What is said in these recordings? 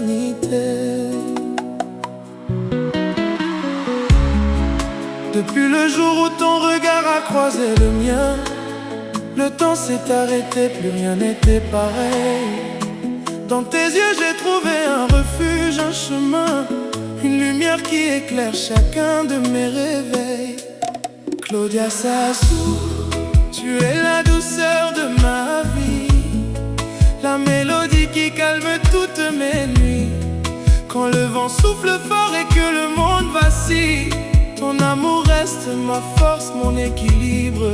l'éternité. Depuis le jour où ton regard a croisé le mien, le temps s'est arrêté, plus rien n'était pareil. Dans tes yeux j'ai trouvé un refuge, un chemin, une lumière qui éclaire chacun de mes réveils. Claudia Sassou, tu es la douceur de ma vie, la mélodie qui calme toutes mes nuits. Quand le vent souffle fort et que le monde vacille, ton amour reste ma force, mon équilibre.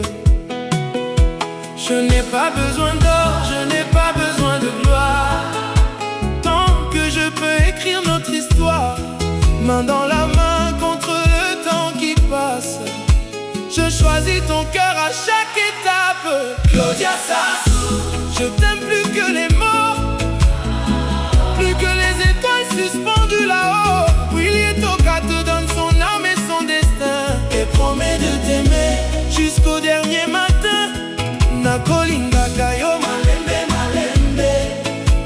Je n'ai pas besoin d'or, je n'ai pas besoin de gloire, tant que je peux écrire notre histoire, main dans la main contre le temps qui passe. Je choisis ton cœur à chaque étape. Claudia Sassou, je t'aime plus que les mots, plus que les étoiles suspendues là-haut. Willy Toka te donne son âme et son destin, et promet de t'aimer jusqu'au dernier matin. Nakolinga kayo malembe malembe,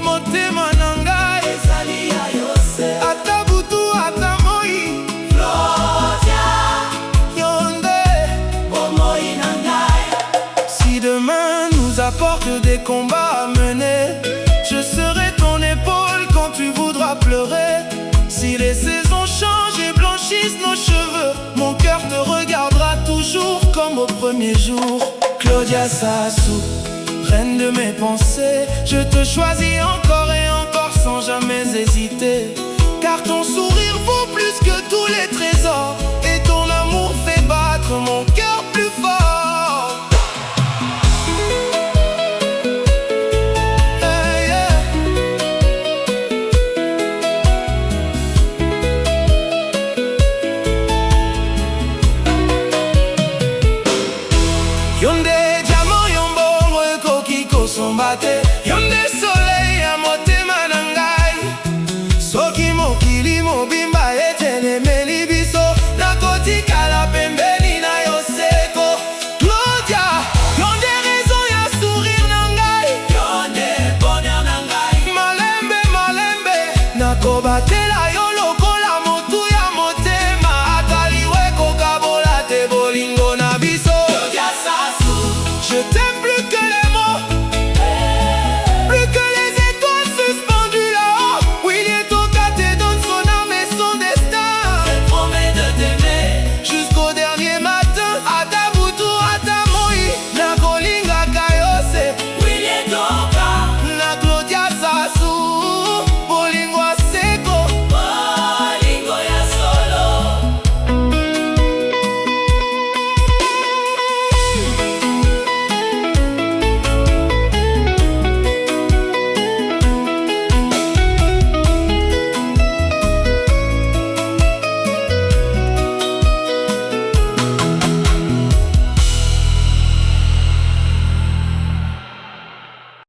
motema nangai ezali ya yose. Ata butu ata moi, Claudia yonde bomoi nangai. Si demain nous apporte des combats à mener, je serai ton épaule quand tu voudras pleurer. Si les saisons changent et blanchissent nos cheveux, mon cœur te regardera toujours comme au premier jour. Claudia Sassou, reine de mes pensées, je te choisis encore et encore sans jamais hésiter. Car ton sourire vaut plus que tous les trésors, et ton amour fait battre mon cœur plus fort. Hey, yeah. Yonde yonde soleil ya motema na ngai, soki mokili mobimba ete